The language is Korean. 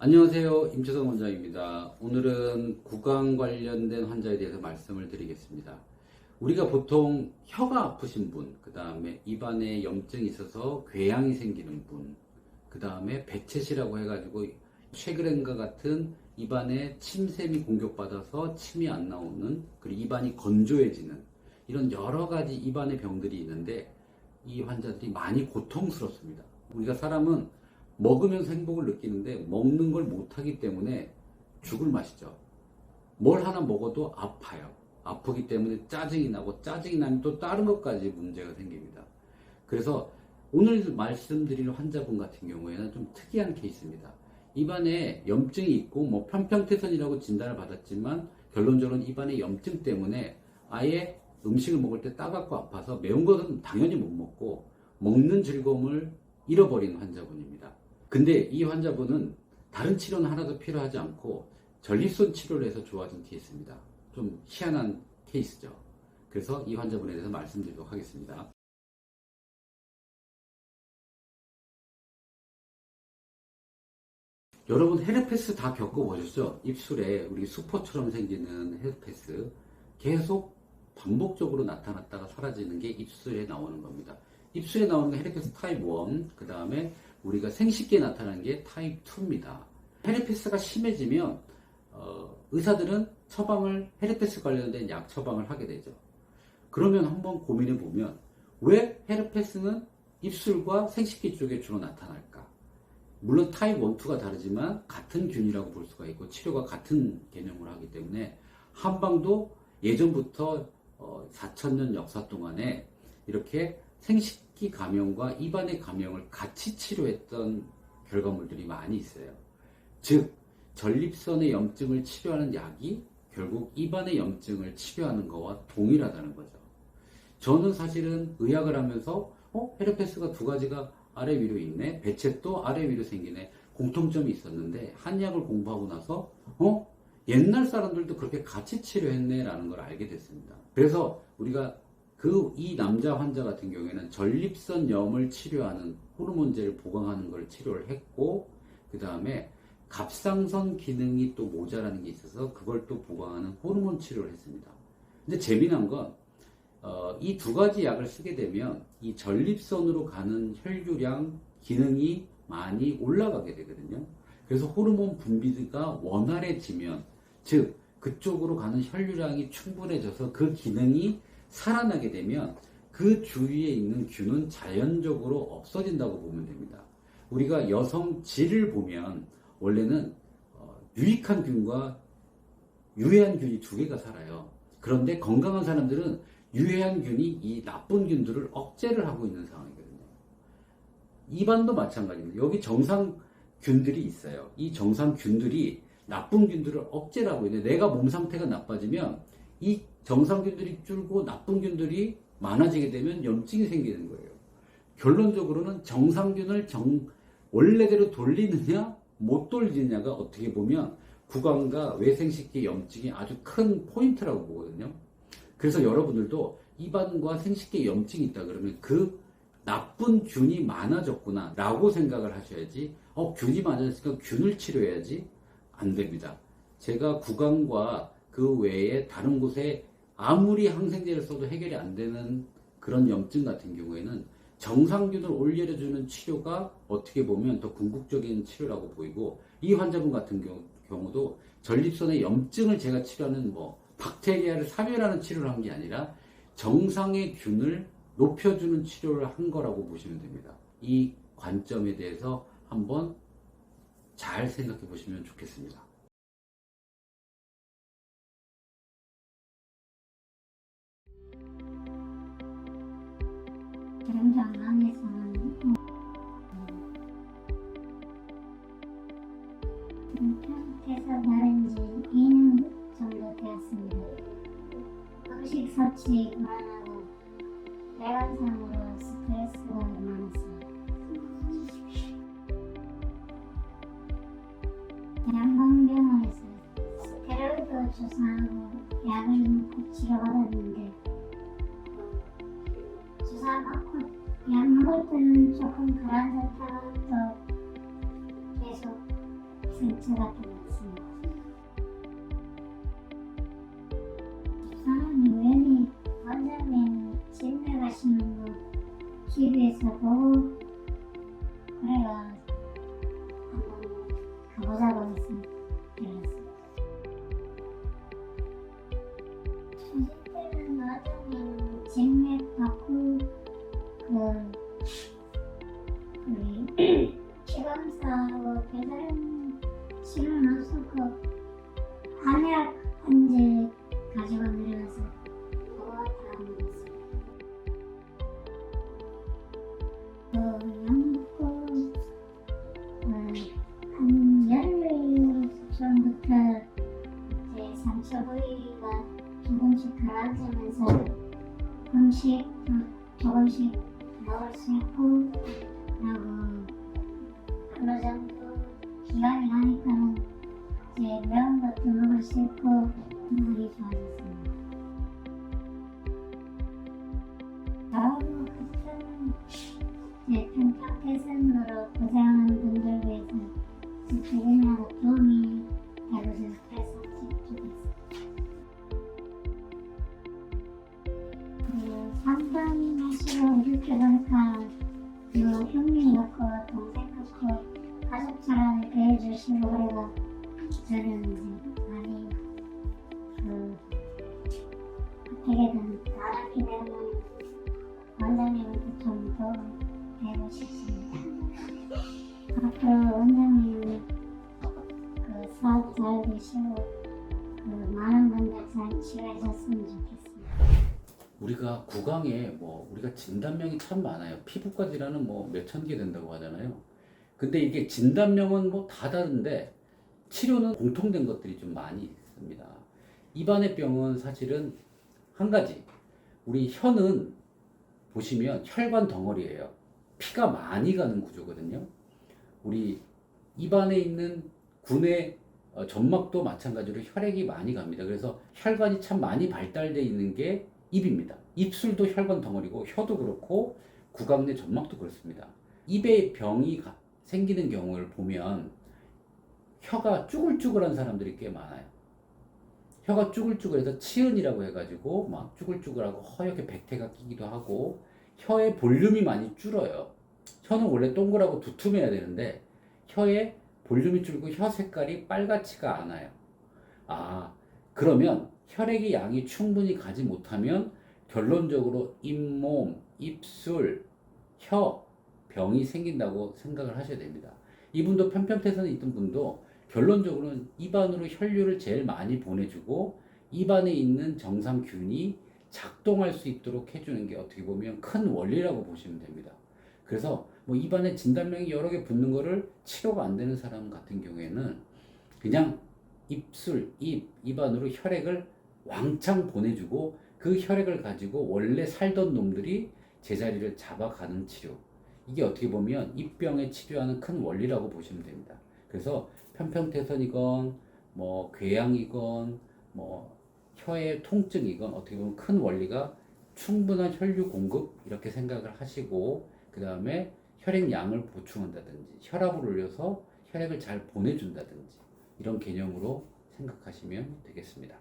안녕하세요. 임채성 원장입니다. 오늘은 구강 관련된 환자에 대해서 말씀을 드리겠습니다. 우리가 보통 혀가 아프신 분, 그 다음에 입안에 염증이 있어서 궤양이 생기는 분, 그 다음에 백채시라고 해가지고 쉐그렌과 같은 입안에 침샘이 공격받아서 침이 안 나오는, 그리고 입안이 건조해지는 이런 여러 가지 입안의 병들이 있는데 이 환자들이 많이 고통스럽습니다. 우리가 사람은 먹으면서 행복을 느끼는데 먹는 걸 못하기 때문에 죽을 맛이죠. 뭘 하나 먹어도 아파요. 아프기 때문에 짜증이 나고, 짜증이 나면 또 다른 것까지 문제가 생깁니다. 그래서 오늘 말씀드리는 환자분 같은 경우에는 좀 특이한 케이스입니다. 입안에 염증이 있고 편평태선이라고 진단을 받았지만 결론적으로는 입안에 염증 때문에 아예 음식을 먹을 때 따갑고 아파서 매운 것은 당연히 못 먹고 먹는 즐거움을 잃어버린 환자분입니다. 근데 이 환자분은 다른 치료는 하나도 필요하지 않고 전립선 치료를 해서 좋아진 케이스입니다. 좀 희한한 케이스죠. 그래서 이 환자분에 대해서 말씀드리도록 하겠습니다. 여러분 헤르페스 다 겪어보셨죠? 입술에 우리 수포처럼 생기는 헤르페스 계속 반복적으로 나타났다가 사라지는 게 입술에 나오는 겁니다. 입술에 나오는 게 헤르페스 타입 1, 그 다음에 우리가 생식기에 나타나는 게 타입 2입니다. 헤르페스가 심해지면 의사들은 헤르페스 관련된 약 처방을 하게 되죠. 그러면 한번 고민해 보면 왜 헤르페스는 입술과 생식기 쪽에 주로 나타날까? 물론 타입 1, 2가 다르지만 같은 균이라고 볼 수가 있고 치료가 같은 개념으로 하기 때문에 한방도 예전부터 4,000년 역사 동안에 이렇게 생식기 감염과 입안의 감염을 같이 치료했던 결과물들이 많이 있어요. 즉 전립선의 염증을 치료하는 약이 결국 입안의 염증을 치료하는 것과 동일하다는 거죠. 저는 사실은 의학을 하면서 헤르페스가 두 가지가 아래 위로 있네, 백채도 아래 위로 생기네, 공통점이 있었는데 한약을 공부하고 나서 옛날 사람들도 그렇게 같이 치료했네 라는 걸 알게 됐습니다. 그래서 우리가 이 남자 환자 같은 경우에는 전립선 염을 치료하는 호르몬제를 보강하는 걸 치료를 했고, 그 다음에 갑상선 기능이 또 모자라는 게 있어서 그걸 또 보강하는 호르몬 치료를 했습니다. 근데 재미난 건 이 두 가지 약을 쓰게 되면 이 전립선으로 가는 혈류량 기능이 많이 올라가게 되거든요. 그래서 호르몬 분비가 원활해지면, 즉 그쪽으로 가는 혈류량이 충분해져서 그 기능이 살아나게 되면 그 주위에 있는 균은 자연적으로 없어진다고 보면 됩니다. 우리가 여성질을 보면 원래는 유익한 균과 유해한 균이 두 개가 살아요. 그런데 건강한 사람들은 유해한 균이 이 나쁜 균들을 억제를 하고 있는 상황이거든요. 입안도 마찬가지입니다. 여기 정상균들이 있어요. 이 정상균들이 나쁜 균들을 억제를 하고 있는데 내가 몸 상태가 나빠지면 이 정상균들이 줄고 나쁜 균들이 많아지게 되면 염증이 생기는 거예요. 결론적으로는 정상균을 원래대로 돌리느냐 못 돌리느냐가 어떻게 보면 구강과 외생식기 염증이 아주 큰 포인트라고 보거든요. 그래서 여러분들도 입안과 생식기에 염증이 있다 그러면 그 나쁜 균이 많아졌구나 라고 생각을 하셔야지, 균이 많아졌으니까 균을 치료해야지, 안 됩니다. 제가 구강과 그 외에 다른 곳에 아무리 항생제를 써도 해결이 안 되는 그런 염증 같은 경우에는 정상균을 올려주는 치료가 어떻게 보면 더 궁극적인 치료라고 보이고, 이 환자분 같은 경우도 전립선의 염증을 제가 치료하는 박테리아를 사멸하는 치료를 한 게 아니라 정상의 균을 높여주는 치료를 한 거라고 보시면 됩니다. 이 관점에 대해서 한번 잘 생각해 보시면 좋겠습니다. 전장항에서는 태서 바른 지 2년 정도 되었습니다. 음식 섭취 불안하고 배관상으로 스트레스가 많았어요. 양봉병원에서 스테로이드 주사하고 약을 먹고 치료받았는데 주사 맞고 약 먹을 때는 조금 불안했다가 또 계속 상처 같은 거 있습니다. 사람이 우연히 원장님 집에 가시는 거 TV에서 보고 그래가 한번 가보자고 해서 들었어요. 초실 때는 원장님 진맥 받고 우리 피검사하고 별다른 치료는 없었고 한약 한제 가지고 내려가서 그거 다 먹었어요. 약 먹고 한 열흘 전부터 제 상처 부위가 조금씩 가라앉으면서 조금씩 먹을 수 있고 그리고 어느 정도 기간이 가니까는 이제 매운 것도 먹을 수 있고 많이 좋아졌습니다. 저하고 같은 이제 평평태생으로 고생하는 분들 위해서 조금이라도 도움이 되고 싶어서 찍겠습니다. 상담하시고 이렇게 보니까 형님 같고 동생 같고 가족처럼 이렇게 해주시고 그래가 저는 이제 많이 어떻게든 나락이 되면 원장님한테 좀 도움 되고 싶습니다. 앞으로 원장님 사업 잘 되시고 많은 분들 잘 치료하셨으면 좋겠습니다. 우리가 구강에 우리가 진단명이 참 많아요. 피부과 질환은 몇천 개 된다고 하잖아요. 근데 이게 진단명은 다 다른데 치료는 공통된 것들이 좀 많이 있습니다. 입안의 병은 사실은 한 가지. 우리 혀는 보시면 혈관 덩어리예요. 피가 많이 가는 구조거든요. 우리 입안에 있는 구내 점막도 마찬가지로 혈액이 많이 갑니다. 그래서 혈관이 참 많이 발달되어 있는 게 입입니다. 입술도 혈관 덩어리고 혀도 그렇고 구강 내 점막도 그렇습니다. 입에 병이 생기는 경우를 보면 혀가 쭈글쭈글한 사람들이 꽤 많아요. 혀가 쭈글쭈글해서 치은이라고 해가지고 막 쭈글쭈글하고 허옇게 백태가 끼기도 하고 혀의 볼륨이 많이 줄어요. 혀는 원래 동그랗고 두툼해야 되는데 혀의 볼륨이 줄고 혀 색깔이 빨갛지가 않아요. 그러면 혈액의 양이 충분히 가지 못하면 결론적으로 잇몸, 입술, 혀 병이 생긴다고 생각을 하셔야 됩니다. 이분도 편편태선에 있던 분도 결론적으로는 입안으로 혈류를 제일 많이 보내주고 입안에 있는 정상균이 작동할 수 있도록 해주는 게 어떻게 보면 큰 원리라고 보시면 됩니다. 그래서 입안에 진단명이 여러 개 붙는 거를 치료가 안 되는 사람 같은 경우에는 그냥 입술, 입안으로 혈액을 왕창 보내주고 그 혈액을 가지고 원래 살던 놈들이 제자리를 잡아가는 치료. 이게 어떻게 보면 입병에 치료하는 큰 원리라고 보시면 됩니다. 그래서 편평태선이건 궤양이건 혀의 통증이건 어떻게 보면 큰 원리가 충분한 혈류 공급 이렇게 생각을 하시고 그 다음에 혈액량을 보충한다든지 혈압을 올려서 혈액을 잘 보내준다든지 이런 개념으로 생각하시면 되겠습니다.